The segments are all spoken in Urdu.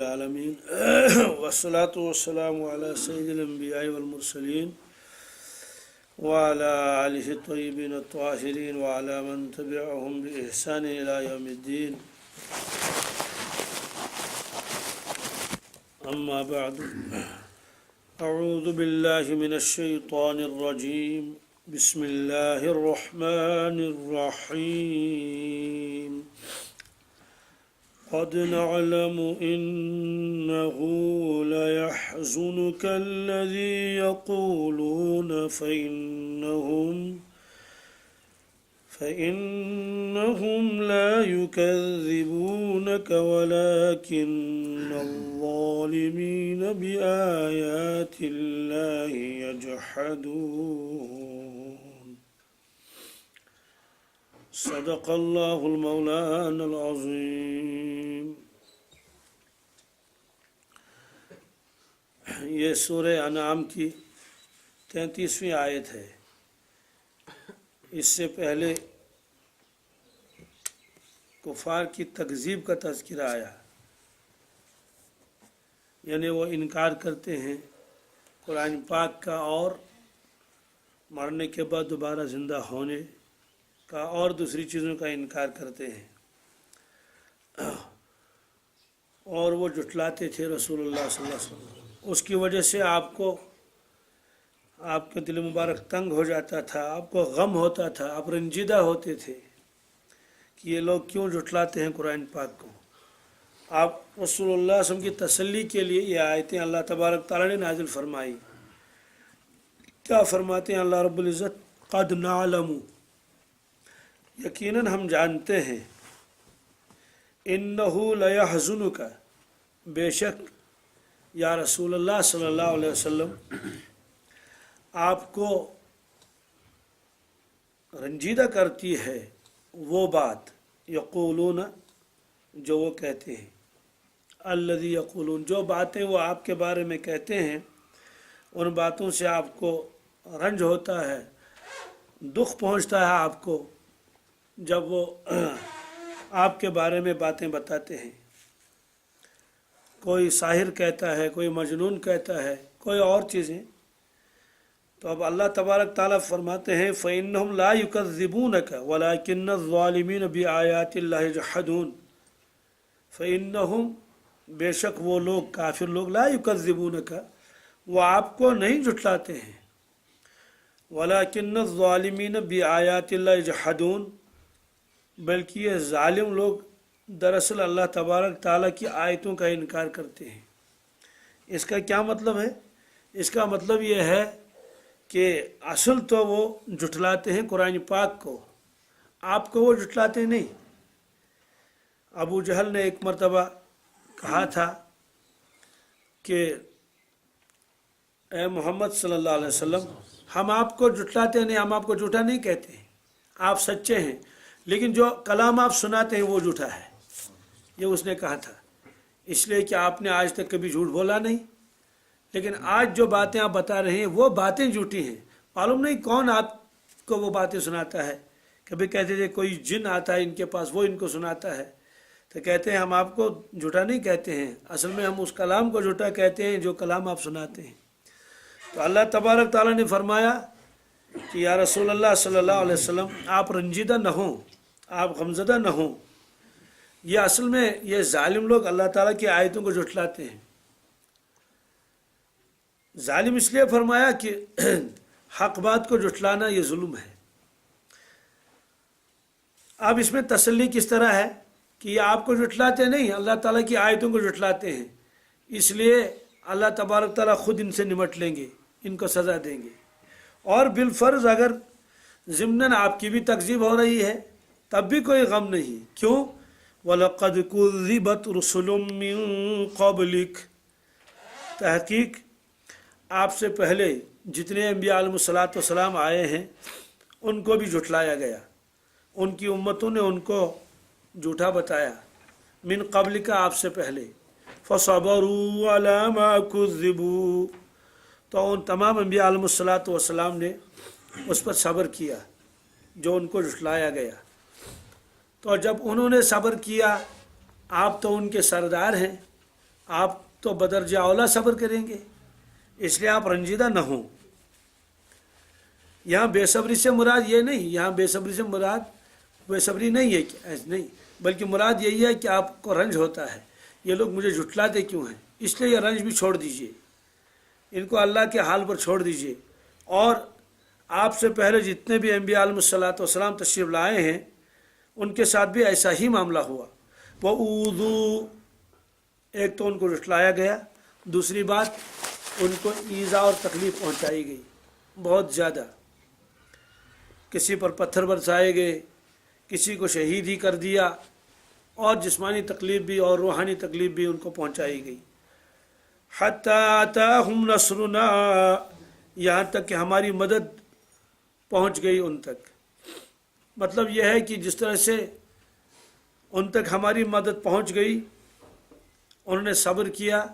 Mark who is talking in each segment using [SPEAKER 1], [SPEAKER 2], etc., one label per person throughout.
[SPEAKER 1] العالمین والصلاة والسلام علی سید الانبیاء والمرسلین وعلی آلہ الطیبین الطاہرین وعلی من تبعهم بإحسان الی یوم الدین اما بعد اعوذ باللہ من الشیطان الرجیم بسم اللہ الرحمن الرحیم قد نعلم إنه ليحزنك الذي يقولون فإنهم لا يكذبونك ولكن الظالمين بآيات الله يجحدون صدق الله المولانا العظيم. یہ سورہ انعام کی 33ویں آیت ہے. اس سے پہلے کفار کی تکذیب کا تذکرہ آیا، یعنی وہ انکار کرتے ہیں قرآن پاک کا اور مرنے کے بعد دوبارہ زندہ ہونے کا اور دوسری چیزوں کا انکار کرتے ہیں، اور وہ جھٹلاتے تھے رسول اللہ صلی اللہ علیہ وسلم. اس کی وجہ سے آپ کے دل مبارک تنگ ہو جاتا تھا، آپ کو غم ہوتا تھا، آپ رنجیدہ ہوتے تھے کہ یہ لوگ کیوں جھٹلاتے ہیں قرآن پاک کو. آپ رسول اللہ صلی اللہ علیہ وسلم کی تسلی کے لیے یہ آیتیں اللہ تبارک تعالیٰ نے نازل فرمائی. کیا فرماتے ہیں اللہ رب العزت؟ قد نعلم، یقیناً ہم جانتے ہیں، انہ لیحزنک، بے شک یا رسول اللہ صلی اللہ علیہ وسلم آپ کو رنجیدہ کرتی ہے وہ بات، یقولون، جو وہ کہتے ہیں، الذی یقولون، جو باتیں وہ آپ کے بارے میں کہتے ہیں، ان باتوں سے آپ کو رنج ہوتا ہے، دکھ پہنچتا ہے آپ کو جب وہ آپ کے بارے میں باتیں بتاتے ہیں. کوئی ساحر کہتا ہے، کوئی مجنون کہتا ہے، کوئی اور چیزیں. تو اب اللہ تبارک تعالیٰ فرماتے ہیں فَإِنَّهُمْ لَا يُكَذِّبُونَكَ وَلَكِنَّ الظَّالِمِينَ بِآيَاتِ اللَّهِ يَجْحَدُونَ. فَإِنَّهُمْ، بے شک وہ لوگ، کافر لوگ، لا يُكَذِّبُونَكَ، وہ آپ کو نہیں جھٹلاتے ہیں، وَلَكِنَّ الظَّالِمِينَ بِآيَاتِ اللَّهِ يَجْحَدُونَ، بلکہ یہ ظالم لوگ دراصل اللہ تبارک تعالیٰ کی آیتوں کا انکار کرتے ہیں. اس کا کیا مطلب ہے؟ اس کا مطلب یہ ہے کہ اصل تو وہ جھٹلاتے ہیں قرآن پاک کو، آپ کو وہ جھٹلاتے نہیں. ابو جہل نے ایک مرتبہ کہا تھا کہ اے محمد صلی اللہ علیہ وسلم، ہم آپ کو جھٹلاتے نہیں، ہم آپ کو جھوٹا نہیں کہتے ہیں، آپ سچے ہیں، لیکن جو کلام آپ سناتے ہیں وہ جھوٹا ہے. یہ اس نے کہا تھا، اس لیے کہ آپ نے آج تک کبھی جھوٹ بولا نہیں، لیکن آج جو باتیں آپ بتا رہے ہیں وہ باتیں جھوٹی ہیں. معلوم نہیں کون آپ کو وہ باتیں سناتا ہے. کبھی کہتے تھے کوئی جن آتا ہے ان کے پاس، وہ ان کو سناتا ہے. تو کہتے ہیں ہم آپ کو جھوٹا نہیں کہتے ہیں، اصل میں ہم اس کلام کو جھوٹا کہتے ہیں جو کلام آپ سناتے ہیں. تو اللہ تبارک تعالیٰ نے فرمایا کہ یا رسول اللہ صلی اللہ علیہ وسلم آپ رنجیدہ نہ ہوں، آپ غمزدہ نہ ہوں. یہ اصل میں یہ ظالم لوگ اللہ تعالیٰ کی آیتوں کو جھٹلاتے ہیں. ظالم اس لیے فرمایا کہ حق بات کو جھٹلانا یہ ظلم ہے. اب اس میں تسلی کس طرح ہے کہ یہ آپ کو جھٹلاتے نہیں، اللہ تعالیٰ کی آیتوں کو جھٹلاتے ہیں، اس لیے اللہ تبارک تعالیٰ خود ان سے نمٹ لیں گے، ان کو سزا دیں گے. اور بالفرض اگر ضمناً آپ کی بھی تکذیب ہو رہی ہے تب بھی کوئی غم نہیں. کیوں؟ وَلَقَدْ كُذِّبَتْ رُسُلٌ مِّن قَبْلِكَ، تحقیق آپ سے پہلے جتنے انبیاء علیہ السلام آئے ہیں ان کو بھی جھٹلایا گیا، ان کی امتوں نے ان کو جھوٹا بتایا. من قبل کا، آپ سے پہلے. فَصَبَرُوا عَلَى مَا كُذِّبُوا، تو ان تمام انبیاء علیہ السلام نے اس پر صبر کیا جو ان کو جھٹلایا گیا. تو جب انہوں نے صبر کیا، آپ تو ان کے سردار ہیں، آپ تو بدرجہ اولا صبر کریں گے، اس لیے آپ رنجیدہ نہ ہوں۔ یہاں بے صبری سے مراد یہ نہیں، یہاں بے صبری سے مراد بے صبری نہیں ہے کہ ایسے نہیں، بلکہ مراد یہی ہے کہ آپ کو رنج ہوتا ہے، یہ لوگ مجھے جھٹلاتے کیوں ہیں، اس لیے یہ رنج بھی چھوڑ دیجئے، ان کو اللہ کے حال پر چھوڑ دیجئے۔ اور آپ سے پہلے جتنے بھی انبیاء علیہ الصلوۃ والسلام تشریف لائے ہیں ان کے ساتھ بھی ایسا ہی معاملہ ہوا۔ وَأُوذُوا، ایک تو ان کو جھٹلایا گیا، دوسری بات ان کو ایذا اور تکلیف پہنچائی گئی بہت زیادہ، کسی پر پتھر برسائے گئے، کسی کو شہید ہی کر دیا، اور جسمانی تکلیف بھی اور روحانی تکلیف بھی ان کو پہنچائی گئی۔ حَتَّى أَتَاهُمْ نَصْرُنَا، یہاں تک کہ ہماری مدد پہنچ گئی ان تک۔ مطلب یہ ہے کہ جس طرح سے ان تک ہماری مدد پہنچ گئی، انہوں نے صبر کیا،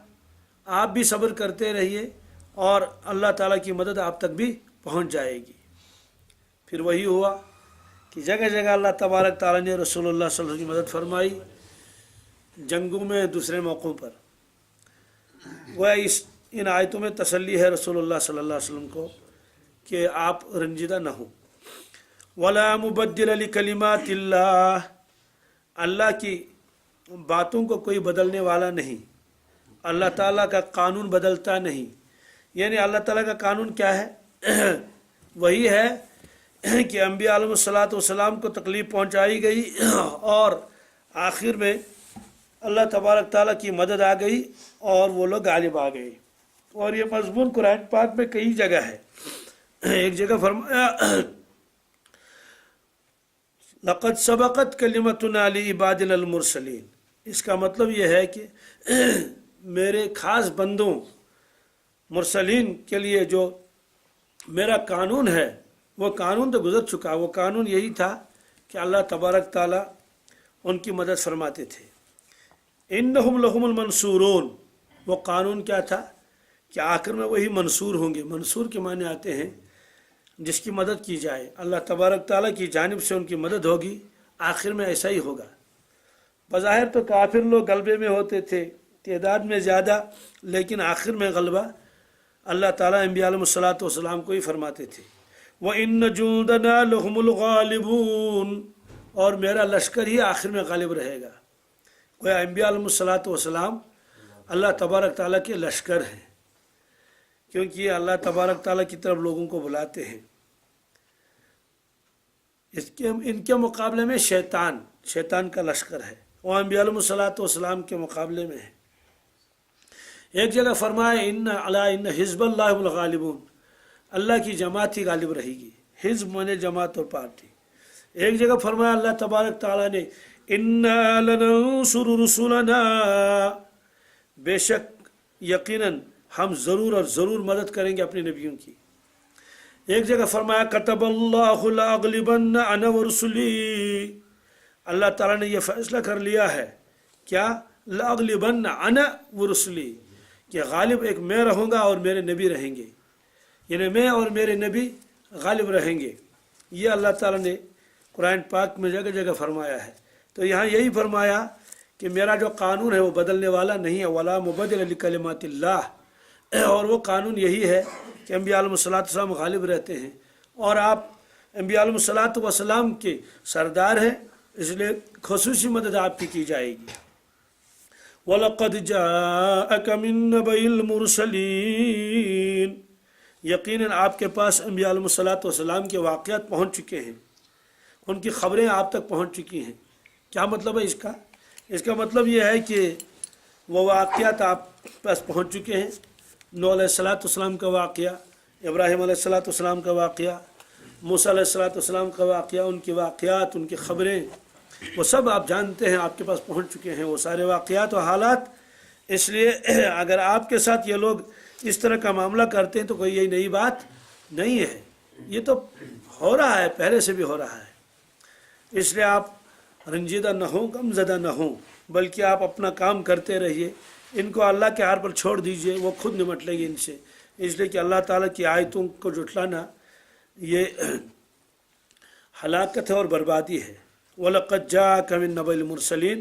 [SPEAKER 1] آپ بھی صبر کرتے رہیے اور اللہ تعالیٰ کی مدد آپ تک بھی پہنچ جائے گی۔ پھر وہی ہوا کہ جگہ جگہ اللہ تبارک تعالیٰ نے رسول اللہ صلی اللہ علیہ وسلم کی مدد فرمائی، جنگوں میں، دوسرے موقعوں پر۔ وہ ان آیتوں میں تسلی ہے رسول اللہ صلی اللہ علیہ وسلم کو کہ آپ رنجیدہ نہ ہوں۔ وَلَا مُبَدِّلَ لِكَلِمَاتِ اللَّهِ، اللہ کی باتوں کو کوئی بدلنے والا نہیں، اللہ تعالیٰ کا قانون بدلتا نہیں۔ یعنی اللہ تعالیٰ کا قانون کیا ہے؟ وہی ہے کہ انبیاء علیہ الصلوۃ والسلام کو تکلیف پہنچائی گئی اور آخر میں اللہ تبارک تعالیٰ کی مدد آ گئی اور وہ لوگ غالب آ گئے۔ اور یہ مضمون قرآن پاک میں کئی جگہ ہے۔ ایک جگہ فرمایا لَقَدْ سَبَقَتْ كَلِمَتُنَا لِعِبَادِنَا الْمُرْسَلِينَ، اس کا مطلب یہ ہے کہ میرے خاص بندوں مرسلین کے لیے جو میرا قانون ہے وہ قانون تو گزر چکا۔ وہ قانون یہی تھا کہ اللہ تبارک تعالیٰ ان کی مدد فرماتے تھے۔ اِنَّهُمْ لَهُمُ الْمَنْصُورُونَ، وہ قانون کیا تھا کہ آخر میں وہی منصور ہوں گے۔ منصور کے معنی آتے ہیں جس کی مدد کی جائے، اللہ تبارک تعالیٰ کی جانب سے ان کی مدد ہوگی، آخر میں ایسا ہی ہوگا۔ بظاہر تو کافر لوگ غلبے میں ہوتے تھے، تعداد میں زیادہ، لیکن آخر میں غلبہ اللہ تعالیٰ انبیاء علیہ الصلوۃ والسلام کو ہی فرماتے تھے۔ وَإِنَّ جُندَنَا لَهُمُ الْغَالِبُونَ، اور میرا لشکر ہی آخر میں غالب رہے گا۔ گویا انبیاء علیہ الصلوۃ والسلام اللہ تبارک تعالیٰ کے لشکر ہیں، کیونکہ یہ اللہ تبارک تعالیٰ کی طرف لوگوں کو بلاتے ہیں۔ ان کے مقابلے میں شیطان کا لشکر ہے، وہ انبیاء علیہ الصلوۃ والسلام کے مقابلے میں ہے۔ ایک جگہ فرمایا ان حزب اللہ هم الغالبون، اللہ کی جماعت ہی غالب رہے گی۔ حزب مانے جماعت اور پارٹی۔ ایک جگہ فرمایا اللہ تبارک تعالیٰ نے اِنَّا لَنَنصُرُ رُسُلَنَا، بے شک یقیناً ہم ضرور اور ضرور مدد کریں گے اپنے نبیوں کی۔ ایک جگہ فرمایا کتب اللہ لأغلبن انا ورسلی، اللہ تعالیٰ نے یہ فیصلہ کر لیا ہے کیا؟ لأغلبن انا ورسلی، کہ غالب ایک میں رہوں گا اور میرے نبی رہیں گے، یعنی میں اور میرے نبی غالب رہیں گے۔ یہ اللہ تعالیٰ نے قرآن پاک میں جگہ جگہ فرمایا ہے۔ تو یہاں یہی فرمایا کہ میرا جو قانون ہے وہ بدلنے والا نہیں ہے، ولا مبدل لکلمات اللہ، اور وہ قانون یہی ہے کہ انبیاء علیہ الصلوۃ والسلام غالب رہتے ہیں، اور آپ انبیاء علیہ الصلوۃ والسلام کے سردار ہیں، اس لیے خصوصی مدد آپ کی جائے گی۔ وَلَقَدْ جَاءَكَ مِن نَبَإِ الْمُرْسَلِينَ، یقیناً آپ کے پاس انبیاء علیہ الصلوۃ والسلام کے واقعات پہنچ چکے ہیں، ان کی خبریں آپ تک پہنچ چکی ہیں۔ کیا مطلب ہے اس کا؟ اس کا مطلب یہ ہے کہ وہ واقعات آپ پاس پہنچ چکے ہیں۔ نوح علیہ السلام کا واقعہ، ابراہیم علیہ السلام کا واقعہ، موسیٰ علیہ السلام کا واقعہ، ان کے واقعات، ان کی خبریں، وہ سب آپ جانتے ہیں، آپ کے پاس پہنچ چکے ہیں وہ سارے واقعات و حالات۔ اس لیے اگر آپ کے ساتھ یہ لوگ اس طرح کا معاملہ کرتے ہیں تو کوئی یہی نئی بات نہیں ہے، یہ تو ہو رہا ہے، پہلے سے بھی ہو رہا ہے۔ اس لیے آپ رنجیدہ نہ ہوں، غم زدہ نہ ہوں، بلکہ آپ اپنا کام کرتے رہیے، ان کو اللہ کے ہار پر چھوڑ دیجئے، وہ خود نمٹ لیں گے ان سے۔ اس لیے کہ اللہ تعالیٰ کی آیتوں کو جھٹلانا یہ ہلاکت ہے اور بربادی ہے۔ وَلَقَدْ جَاءَكَ مِن نَبَإِ الْمُرْسَلِينَ،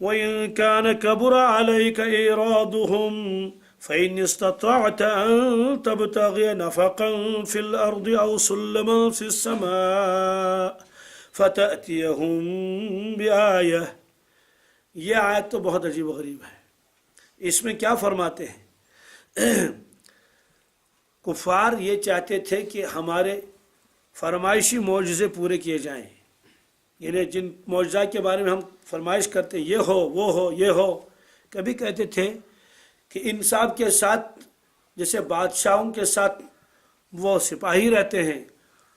[SPEAKER 1] وَإِن كَانَ كَبُرَ عَلَيْكَ إِعْرَاضُهُمْ فَإِنِ اسْتَطَعْتَ أَن تَبْتَغِيَ نَفَقًا فِي الْأَرْضِ أَوْ سُلَّمًا فِي السَّمَاءِ فَتَأْتِيَهُم بِآيَةٍ۔ یہ آیت تو بہت عجیب و غریب ہے۔ اس میں کیا فرماتے ہیں؟ کفار یہ چاہتے تھے کہ ہمارے فرمائشی معجزے پورے کیے جائیں، یعنی جن معجزہ کے بارے میں ہم فرمائش کرتے ہیں یہ ہو وہ ہو یہ ہو۔ کبھی کہتے تھے کہ انصاف کے ساتھ جیسے بادشاہوں کے ساتھ وہ سپاہی رہتے ہیں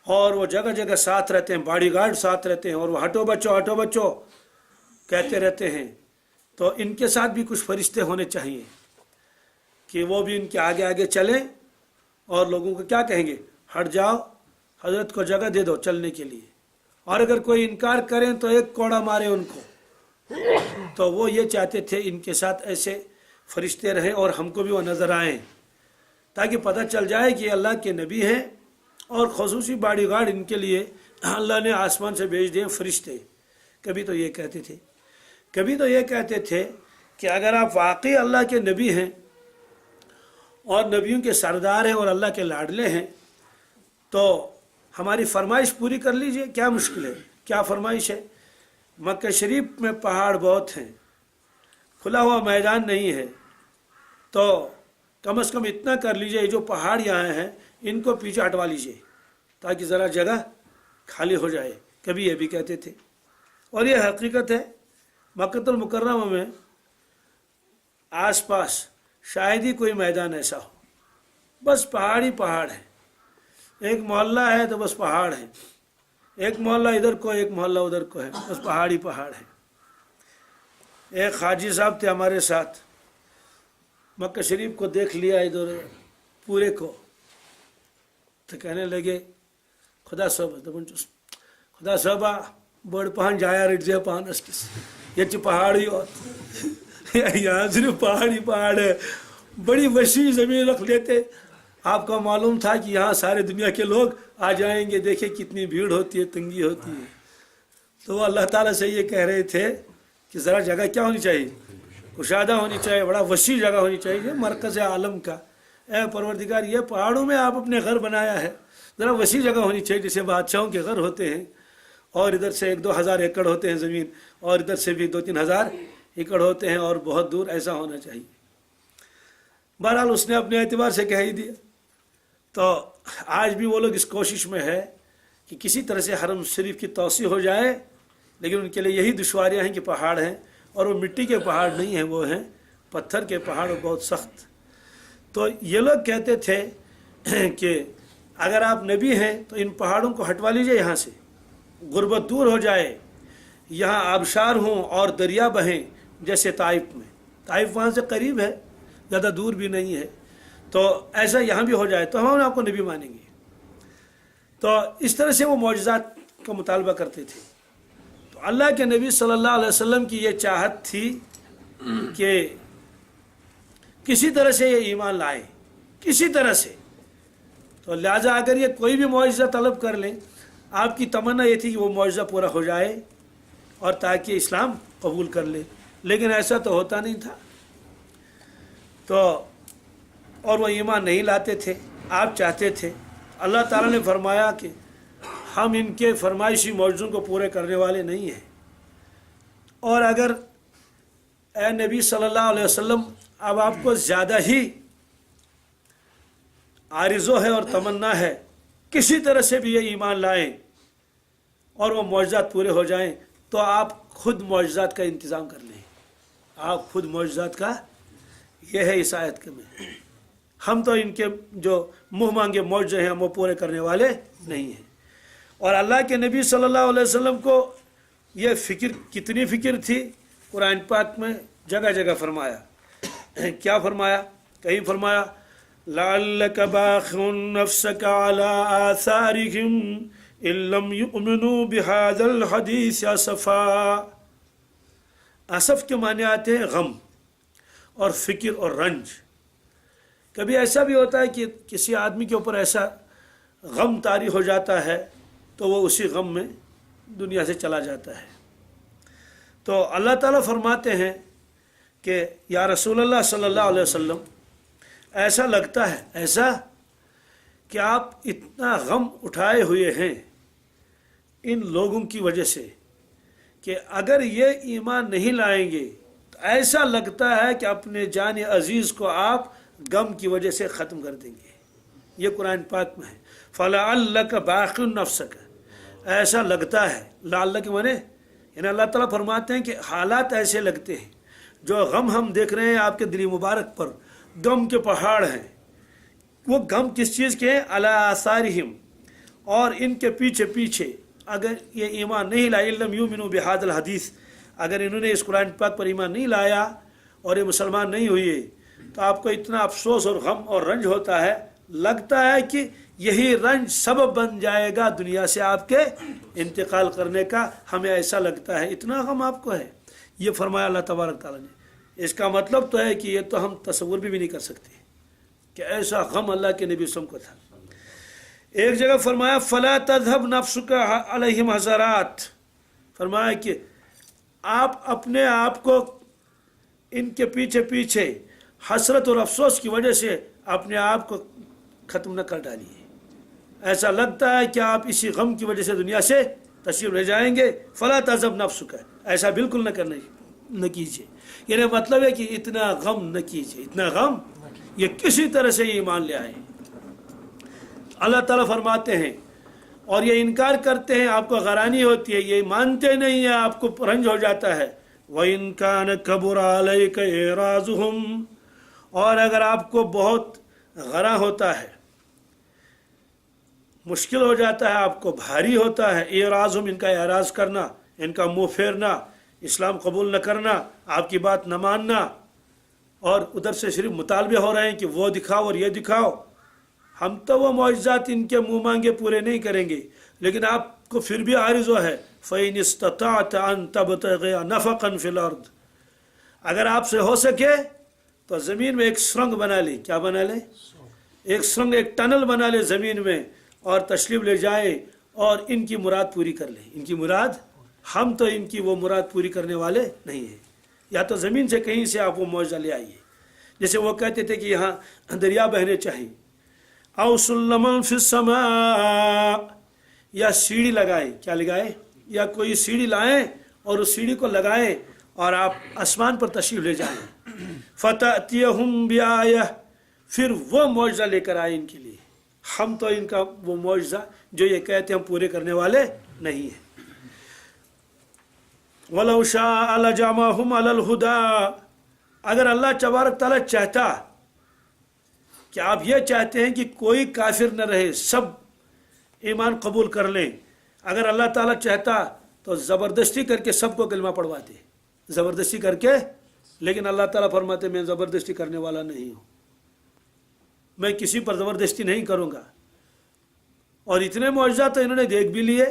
[SPEAKER 1] اور وہ جگہ جگہ ساتھ رہتے ہیں، باڈی گارڈ ساتھ رہتے ہیں اور وہ ہٹو بچو کہتے رہتے ہیں، تو ان کے ساتھ بھی کچھ فرشتے ہونے چاہیے کہ وہ بھی ان کے آگے آگے چلیں اور لوگوں کو کیا کہیں گے، ہٹ جاؤ، حضرت کو جگہ دے دو چلنے کے لیے، اور اگر کوئی انکار کریں تو ایک کوڑا مارے ان کو۔ تو وہ یہ چاہتے تھے ان کے ساتھ ایسے فرشتے رہیں اور ہم کو بھی وہ نظر آئیں تاکہ پتہ چل جائے کہ اللہ کے نبی ہیں، اور خصوصی باڈی گارڈ ان کے لیے اللہ نے آسمان سے بھیج دیے فرشتے۔ کبھی تو یہ کہتے تھے، کبھی تو یہ کہتے تھے کہ اگر آپ واقعی اللہ کے نبی ہیں اور نبیوں کے سردار ہیں اور اللہ کے لاڈلے ہیں تو ہماری فرمائش پوری کر لیجئے، کیا مشکل ہے؟ کیا فرمائش ہے؟ مکہ شریف میں پہاڑ بہت ہیں، کھلا ہوا میدان نہیں ہے، تو کم از کم اتنا کر لیجئے، جو پہاڑ یہاں ہیں ان کو پیچھے ہٹوا لیجئے تاکہ ذرا جگہ خالی ہو جائے۔ کبھی یہ بھی کہتے تھے، اور یہ حقیقت ہے، مکہ المکرمہ میں آس پاس شاید ہی کوئی میدان ایسا ہو، بس پہاڑ ہی پہاڑ ہے، ایک محلہ ہے تو بس پہاڑ ہے، ایک محلہ ادھر کو ایک محلہ ادھر کو ہے، بس پہاڑ ہی پہاڑ ہے۔ ایک حاجی صاحب تھے ہمارے ساتھ، مکہ شریف کو دیکھ لیا ادھر پورے کو، تو کہنے لگے خدا صاحبہ بڑ پہن جایا رٹ جائے پہن اسکس یہ پہاڑی اور یہاں صرف پہاڑی پہاڑ ہے، بڑی وسیع زمین رکھ لیتے۔ آپ کو معلوم تھا کہ یہاں سارے دنیا کے لوگ آ جائیں گے، دیکھیں کتنی بھیڑ ہوتی ہے، تنگی ہوتی ہے۔ تو وہ اللہ تعالیٰ سے یہ کہہ رہے تھے کہ ذرا جگہ کیا ہونی چاہیے، کشادہ ہونی چاہیے، بڑا وسیع جگہ ہونی چاہیے، مرکز عالم کا۔ اے پروردگار، یہ پہاڑوں میں آپ اپنے گھر بنایا ہے، ذرا وسیع جگہ ہونی چاہیے، جیسے بادشاہوں کے گھر ہوتے ہیں، اور ادھر سے 1-2 ہزار ایکڑ ہوتے ہیں زمین، اور ادھر سے بھی 2-3 ہزار ایکڑ ہوتے ہیں، اور بہت دور ایسا ہونا چاہیے۔ بہرحال اس نے اپنے اعتبار سے کہہ ہی دیا۔ تو آج بھی وہ لوگ اس کوشش میں ہے کہ کسی طرح سے حرم شریف کی توسیع ہو جائے، لیکن ان کے لیے یہی دشواریاں ہیں کہ پہاڑ ہیں، اور وہ مٹی کے پہاڑ نہیں ہیں، وہ ہیں پتھر کے پہاڑ، بہت سخت۔ تو یہ لوگ کہتے تھے کہ اگر آپ نبی ہیں تو ان پہاڑوں کو ہٹوا لیجئے، یہاں سے غربت دور ہو جائے، یہاں آبشار ہوں اور دریا بہیں جیسے طائف میں، طائف وہاں سے قریب ہے، زیادہ دور بھی نہیں ہے، تو ایسا یہاں بھی ہو جائے تو ہم آپ کو نبی مانیں گے۔ تو اس طرح سے وہ معجزات کا مطالبہ کرتے تھے۔ تو اللہ کے نبی صلی اللہ علیہ وسلم کی یہ چاہت تھی کہ کسی طرح سے یہ ایمان لائیں، کسی طرح سے۔ تو لہٰذا اگر یہ کوئی بھی معجزہ طلب کر لیں، آپ کی تمنا یہ تھی کہ وہ معجزہ پورا ہو جائے اور تاکہ اسلام قبول کر لے، لیکن ایسا تو ہوتا نہیں تھا، تو اور وہ ایمان نہیں لاتے تھے۔ آپ چاہتے تھے، اللہ تعالیٰ نے فرمایا کہ ہم ان کے فرمائشی معجزوں کو پورے کرنے والے نہیں ہیں، اور اگر اے نبی صلی اللہ علیہ وسلم اب آپ کو زیادہ ہی آرزو ہے اور تمنا ہے، کسی طرح سے بھی یہ ایمان لائیں اور وہ معجزات پورے ہو جائیں، تو آپ خود معجزات کا انتظام کر لیں، آپ خود معجزات کا۔ یہ ہے اس آیت میں، ہم تو ان کے جو منہ مانگے معجزے ہیں وہ پورے کرنے والے نہیں ہیں۔ اور اللہ کے نبی صلی اللہ علیہ وسلم کو یہ فکر، کتنی فکر تھی، قرآن پاک میں جگہ جگہ فرمایا۔ کیا فرمایا؟ کہیں فرمایا لَعَلَّكَ بَاخِعٌ نَفْسَكَ عَلَىٰ آثَارِهِمْ إِن لَّمْ يُؤْمِنُوا بِهَٰذَا الْحَدِيثِ أَسَفًا۔ اسف کے معنی آتے ہیں غم اور فکر اور رنج۔ کبھی ایسا بھی ہوتا ہے کہ کسی آدمی کے اوپر ایسا غم طاری ہو جاتا ہے تو وہ اسی غم میں دنیا سے چلا جاتا ہے۔ تو اللہ تعالیٰ فرماتے ہیں کہ یا رسول اللہ صلی اللہ علیہ وسلم، ایسا لگتا ہے، ایسا کہ آپ اتنا غم اٹھائے ہوئے ہیں ان لوگوں کی وجہ سے کہ اگر یہ ایمان نہیں لائیں گے تو ایسا لگتا ہے کہ اپنے جان عزیز کو آپ غم کی وجہ سے ختم کر دیں گے۔ یہ قرآن پاک میں ہے، فَلَعَلَّكَ بَاخِعٌ نَفْسَكَ، ایسا لگتا ہے، لعل کے معنی یعنی اللہ تعالیٰ فرماتے ہیں کہ حالات ایسے لگتے ہیں، جو غم ہم دیکھ رہے ہیں آپ کے دل مبارک پر، غم کے پہاڑ ہیں، وہ غم کس چیز کے ہیں؟ علی آثارہم، اور ان کے پیچھے پیچھے اگر یہ ایمان نہیں لائے، لم یؤمنوا بہذا الحدیث، اگر انہوں نے اس قرآن پاک پر ایمان نہیں لایا اور یہ مسلمان نہیں ہوئے تو آپ کو اتنا افسوس اور غم اور رنج ہوتا ہے، لگتا ہے کہ یہی رنج سبب بن جائے گا دنیا سے آپ کے انتقال کرنے کا، ہمیں ایسا لگتا ہے، اتنا غم آپ کو ہے۔ یہ فرمایا اللہ تبارک تعالیٰ نے۔ اس کا مطلب تو ہے کہ یہ تو ہم تصور بھی نہیں کر سکتے کہ ایسا غم اللہ کے نبی وسلم کو تھا۔ ایک جگہ فرمایا فلا تذهب نفسك علیہم حسرات، فرمایا کہ آپ اپنے آپ کو ان کے پیچھے پیچھے حسرت اور افسوس کی وجہ سے اپنے آپ کو ختم نہ کر ڈالیے، ایسا لگتا ہے کہ آپ اسی غم کی وجہ سے دنیا سے تشریف لے جائیں گے۔ فلا تذهب نفسك، ایسا بالکل نہ کیجیے، یعنی مطلب ہے کہ اتنا غم نہ کیجیے، اتنا غم، یہ کسی طرح سے ایمان لے آئے۔ اللہ تعالیٰ فرماتے ہیں اور یہ انکار کرتے ہیں، آپ کو غرانی ہوتی ہے، یہ مانتے نہیں ہیں، آپ کو رنج ہو جاتا ہے۔ وَإِن كَانَ كَبُرَ عَلَيْكَ إِعْرَاضُهُمْ، اور اگر آپ کو بہت غراں ہوتا ہے، مشکل ہو جاتا ہے، آپ کو بھاری ہوتا ہے، اعراضہم، ان کا اعراض کرنا، ان کا منہ پھیرنا، اسلام قبول نہ کرنا، آپ کی بات نہ ماننا، اور ادھر سے صرف مطالبے ہو رہے ہیں کہ وہ دکھاؤ اور یہ دکھاؤ، ہم تو وہ معجزات ان کے منہ مانگے پورے نہیں کریں گے، لیکن آپ کو پھر بھی عارض ہے فَإِنِ اسْتَطَعْتَ أَن تَبْتَغِيَ نَفَقًا فِي الْأَرْضِ، اگر آپ سے ہو سکے تو زمین میں ایک سرنگ بنا لیں، کیا بنا لیں؟ ایک سرنگ، ایک ٹنل بنا لیں زمین میں، اور تشریف لے جائیں اور ان کی مراد پوری کر لیں۔ ان کی مراد، ہم تو ان کی وہ مراد پوری کرنے والے نہیں ہیں، یا تو زمین سے کہیں سے آپ وہ معجزہ لے آئیے، جیسے وہ کہتے تھے کہ یہاں دریا بہنے چاہیے، او سلمًا فی السماء، یا سیڑھی لگائیں، کیا لگائیں؟ یا کوئی سیڑھی لائیں اور اس سیڑھی کو لگائیں اور آپ آسمان پر تشریف لے جائیں۔ فتأتیہم بآیہ، پھر وہ معجزہ لے کر آئے ان کے لیے، ہم تو ان کا وہ معجزہ جو یہ کہتے ہیں ہم پورے کرنے والے نہیں ہیں۔ وَلَوْ شَاءَ لَجَمَعَهُمْ عَلَى الْهُدَىٰ، اگر اللہ تبارک تعالیٰ چاہتا کہ آپ یہ چاہتے ہیں کہ کوئی کافر نہ رہے، سب ایمان قبول کر لیں، اگر اللہ تعالیٰ چاہتا تو زبردستی کر کے سب کو کلمہ پڑھواتے، زبردستی کر کے، لیکن اللہ تعالیٰ فرماتے میں زبردستی کرنے والا نہیں ہوں، میں کسی پر زبردستی نہیں کروں گا۔ اور اتنے معجزات تو انہوں نے دیکھ بھی لیے،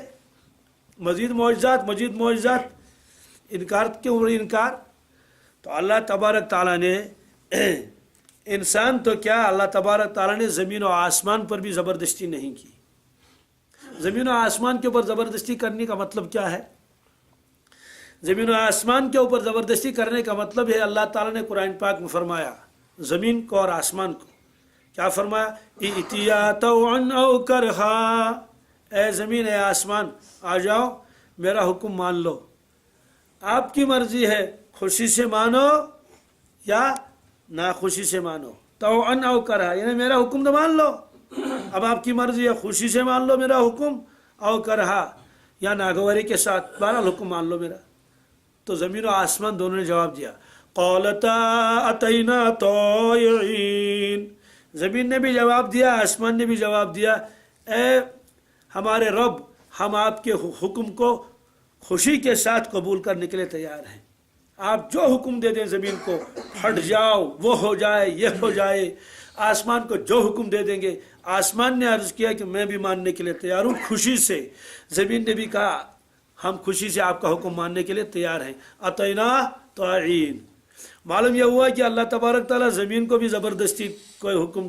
[SPEAKER 1] مزید معجزات، انکار کے اوپر انکار۔ تو اللہ تبارک تعالیٰ نے انسان تو کیا، اللہ تبارک تعالیٰ نے زمین و آسمان پر بھی زبردستی نہیں کی۔ زمین و آسمان کے اوپر زبردستی کرنے کا مطلب کیا ہے؟ زمین و آسمان کے اوپر زبردستی کرنے کا مطلب ہے، اللہ تعالیٰ نے قرآن پاک میں فرمایا زمین کو اور آسمان کو، کیا فرمایا؟ ائتیا طوعا او کرہا، اے زمین اے آسمان آ جاؤ، میرا حکم مان لو، آپ کی مرضی ہے، خوشی سے مانو یا ناخوشی سے مانو، طوعا او کرہا، یعنی میرا حکم تو مان لو، اب آپ کی مرضی ہے، خوشی سے مان لو میرا حکم، او کرہا یا ناگواری کے ساتھ، بہرحال حکم مان لو میرا۔ تو زمین و آسمان دونوں نے جواب دیا، قالتا اتینا طائعین، زمین نے بھی جواب دیا، آسمان نے بھی جواب دیا، اے ہمارے رب، ہم آپ کے حکم کو خوشی کے ساتھ قبول کرنے کے لیے تیار ہیں، آپ جو حکم دے دیں زمین کو، ہٹ جاؤ، وہ ہو جائے، یہ ہو جائے، آسمان کو جو حکم دے دیں گے۔ آسمان نے عرض کیا کہ میں بھی ماننے کے لیے تیار ہوں، خوشی سے۔ زمین نے بھی کہا ہم خوشی سے آپ کا حکم ماننے کے لیے تیار ہیں، اتینا طائعین۔ معلوم یہ ہوا کہ اللہ تبارک تعالیٰ زمین کو بھی زبردستی کوئی حکم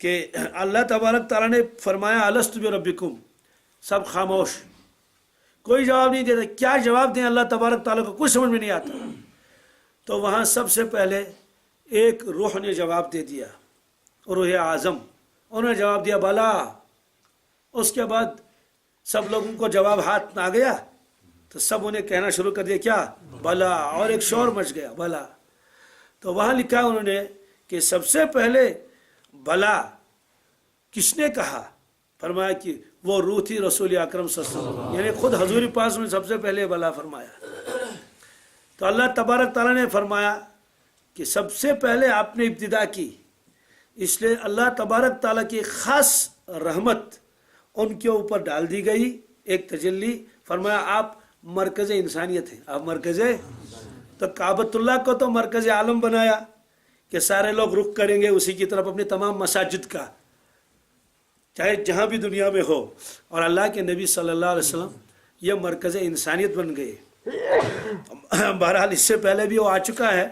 [SPEAKER 1] کہ اللہ تبارک تعالیٰ نے فرمایا الست بربکم، سب خاموش، کوئی جواب نہیں دیتا. کیا جواب دیں اللہ تبارک تعالیٰ کو، کچھ سمجھ میں نہیں آتا. تو وہاں سب سے پہلے ایک روح نے جواب دے دیا، روح اعظم، انہوں نے جواب دیا بلا. اس کے بعد سب لوگوں کو جواب ہاتھ میں آ گیا تو سب انہیں کہنا شروع کر دیا کیا، بلا، اور ایک شور مچ گیا بلا. تو وہاں لکھا انہوں نے کہ سب سے پہلے بلا کس نے کہا؟ فرمایا کہ وہ روح تھی رسول اکرم صلی اللہ علیہ وسلم، یعنی خود حضور پاس میں سب سے پہلے بلا فرمایا. تو اللہ تبارک تعالیٰ نے فرمایا کہ سب سے پہلے آپ نے ابتدا کی، اس لیے اللہ تبارک تعالیٰ کی خاص رحمت ان کے اوپر ڈال دی گئی، ایک تجلی. فرمایا آپ مرکز انسانیت ہیں، آپ مرکز. تو کعبۃ اللہ کو تو مرکز عالم بنایا کہ سارے لوگ رخ کریں گے اسی کی طرف، اپنے تمام مساجد کا، چاہے جہاں بھی دنیا میں ہو. اور اللہ کے نبی صلی اللہ علیہ وسلم یہ مرکز انسانیت بن گئے. بہرحال اس سے پہلے بھی وہ آ چکا ہے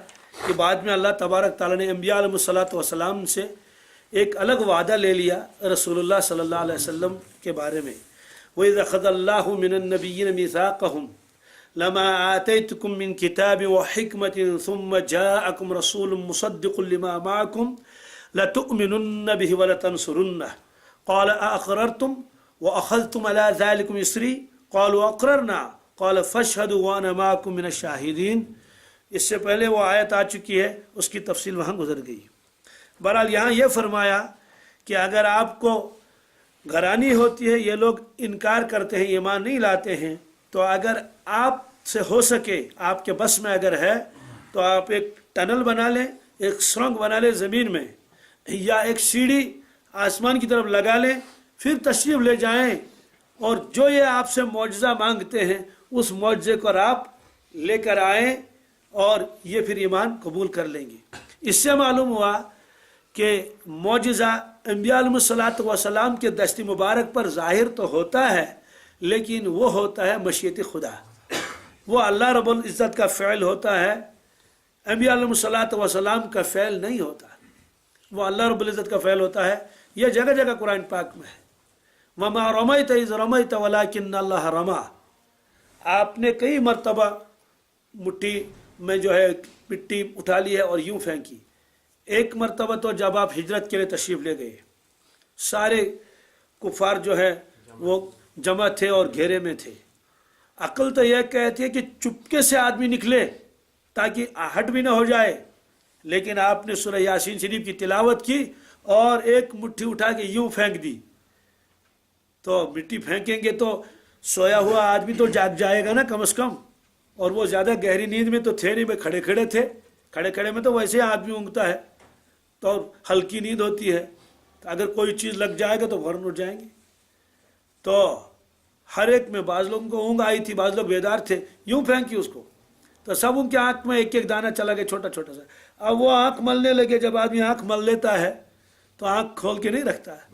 [SPEAKER 1] کہ بعد میں اللہ تبارک تعالیٰ نے انبیاء علیہ الصلوۃ والسلام سے ایک الگ وعدہ لے لیا رسول اللہ صلی اللہ علیہ وسلم کے بارے میں. وَإِذْ أَخَذَ اللَّهُ مِنَ النَّبِيِّينَ مِيثَاقَهُمْ لَمَا آتَيْتُكُم مِّن كِتَابٍ وَحِكْمَةٍ ثُمَّ جَاءَكُمْ رَسُولٌ مُصَدِّقٌ لِّمَا مَعَكُمْ لَتُؤْمِنُنَّ بِهِ وَلَتَنصُرُنَّهُ قَالَ أَأَقْرَرْتُمْ وَأَخَذْتُمْ عَلَىٰ ذَلِكُمْ إِصْرِي قَالُوا أَقْرَرْنَا قَالَ فَاشْهَدُوا وَأَنَا مَعَكُم مِّنَ الشَّاهِدِينَ. اس سے پہلے وہ آیت آ چکی ہے، اس کی تفصیل وہاں گزر گئی. بہرحال یہاں یہ فرمایا کہ اگر آپ کو گھرانی ہوتی ہے، یہ لوگ انکار کرتے ہیں، ایمان نہیں لاتے ہیں، تو اگر آپ سے ہو سکے، آپ کے بس میں اگر ہے تو آپ ایک ٹنل بنا لیں، ایک سرنگ بنا لیں زمین میں، یا ایک سیڑھی آسمان کی طرف لگا لیں، پھر تشریف لے جائیں اور جو یہ آپ سے معجزہ مانگتے ہیں اس معجزے کو آپ لے کر آئیں اور یہ پھر ایمان قبول کر لیں گے. اس سے معلوم ہوا کہ معجزہ انبیاء علیہ الصلوۃ والسلام کے دست مبارک پر ظاہر تو ہوتا ہے، لیکن وہ ہوتا ہے مشیت خدا، وہ اللہ رب العزت کا فعل ہوتا ہے، انبیاء علیہ الصلوۃ والسلام کا فعل نہیں ہوتا، وہ اللہ رب العزت کا فعل ہوتا ہے. یہ جگہ جگہ قرآن پاک میں ہے. وَمَا رَمَيْتَ إِذْ رَمَيْتَ وَلَكِنَّ اللَّهَ رَمَى. آپ نے کئی مرتبہ مٹھی میں جو ہے مٹی اٹھا لی ہے اور یوں پھینکی. ایک مرتبہ تو جب آپ ہجرت کے لیے تشریف لے گئے، سارے کفار جو ہے وہ جمع تھے اور گھیرے میں تھے. عقل تو یہ کہتی ہے کہ چپکے سے آدمی نکلے تاکہ آہٹ بھی نہ ہو جائے، لیکن آپ نے سورہ یاسین شریف کی تلاوت کی اور ایک مٹھی اٹھا کے یوں پھینک دی. تو مٹی پھینکیں گے تو سویا ہوا آدمی تو جاگ جائے گا نا کم از کم، اور وہ زیادہ گہری نیند میں تو تھے نہیں، میں کھڑے کھڑے تھے. کھڑے کھڑے میں تو ویسے آدمی اونگتا ہے، تو ہلکی نیند ہوتی ہے، تو اگر کوئی چیز لگ جائے گا تو فوراً اٹھ جائیں گے. تو ہر ایک میں بعض لوگوں کو اونگ آئی تھی، بعض لوگ بیدار تھے، یوں پھینکی اس کو، تو سب ان کے آنکھ میں ایک ایک دانہ چلا گیا چھوٹا چھوٹا سا. اب وہ آنکھ ملنے لگے. جب آدمی آنکھ مل لیتا ہے تو آنکھ کھول کے نہیں رکھتا ہے.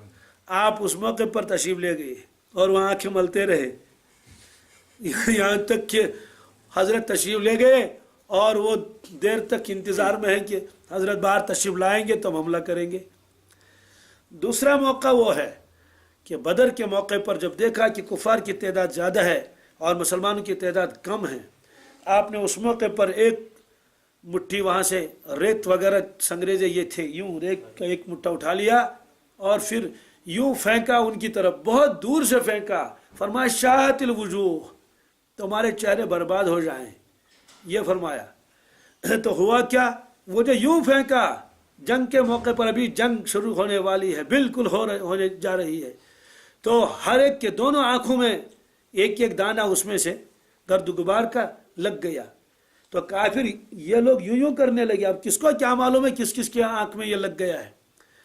[SPEAKER 1] آپ اس موقع پر تشریف لے گئے اور وہ آنکھیں ملتے رہے یہاں تک کہ حضرت تشریف لے گئے اور وہ دیر تک انتظار میں ہے کہ حضرت باہر تشریف لائیں گے تو ہم حملہ کریں گے. دوسرا موقع وہ ہے کہ بدر کے موقع پر جب دیکھا کہ کفار کی تعداد زیادہ ہے اور مسلمانوں کی تعداد کم ہے، آپ نے اس موقع پر ایک مٹھی وہاں سے ریت وغیرہ سنگریزے یہ تھے، یوں ریت کا ایک مٹھا اٹھا لیا اور پھر یوں پھینکا ان کی طرف، بہت دور سے پھینکا. فرمایا شاہت الوجوہ، تمہارے چہرے برباد ہو جائیں، یہ فرمایا. تو ہوا کیا، وہ جو یوں پھینکا، جنگ کے موقع پر ابھی جنگ شروع ہونے والی ہے، بالکل ہونے جا رہی ہے، تو ہر ایک کے دونوں آنکھوں میں ایک ایک دانہ اس میں سے گرد و غبار کا لگ گیا. تو کافر یہ لوگ یوں یوں کرنے لگے. اب کس کو کیا معلوم ہے کس کس کے آنکھ میں یہ لگ گیا ہے.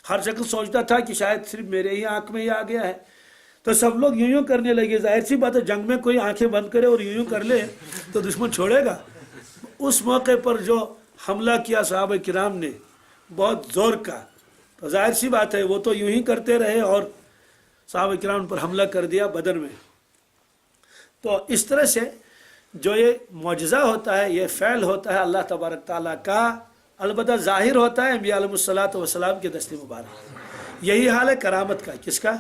[SPEAKER 1] ہر شخص سوچتا تھا کہ شاید صرف میرے ہی آنکھ میں یہ آ گیا ہے. تو سب لوگ یوں یوں کرنے لگے. ظاہر سی بات ہے جنگ میں کوئی آنکھیں بند کرے اور یوں یوں کر لے تو دشمن چھوڑے گا. اس موقع پر جو حملہ کیا صحابہ کرام نے بہت زور کا، تو ظاہر سی بات ہے وہ تو یوں ہی کرتے رہے اور صحابہ کرام پر حملہ کر دیا بدر میں. تو اس طرح سے جو یہ معجزہ ہوتا ہے، یہ فعل ہوتا ہے اللہ تبارک تعالیٰ کا، البتہ ظاہر ہوتا ہے انبیاء علیہ الصلوۃ والسلام کے دست مبارک. یہی حال ہے کرامت کا. کس کا؟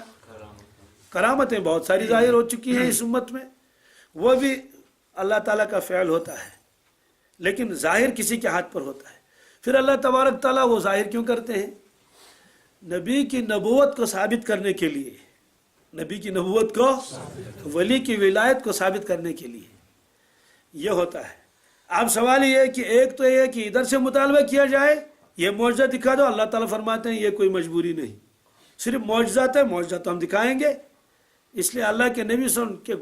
[SPEAKER 1] کرامتیں بہت ساری ظاہر ہو چکی ہیں اس امت میں، وہ بھی اللہ تعالیٰ کا فعل ہوتا ہے، لیکن ظاہر کسی کے ہاتھ پر ہوتا ہے. پھر اللہ تبارک تعالیٰ وہ ظاہر کیوں کرتے ہیں؟ نبی کی نبوت کو ثابت کرنے کے لیے، نبی کی نبوت کو، ولی کی ولایت کو ثابت کرنے کے لیے یہ ہوتا ہے. اب سوال یہ ہے کہ ایک تو یہ ہے کہ ادھر سے مطالبہ کیا جائے، یہ معجزہ دکھا دو. اللہ تعالیٰ فرماتے ہیں یہ کوئی مجبوری نہیں، صرف معجزات ہے، معجزہ تو ہم دکھائیں گے. اس لیے اللہ کے نبی صلی اللہ علیہ وسلم کے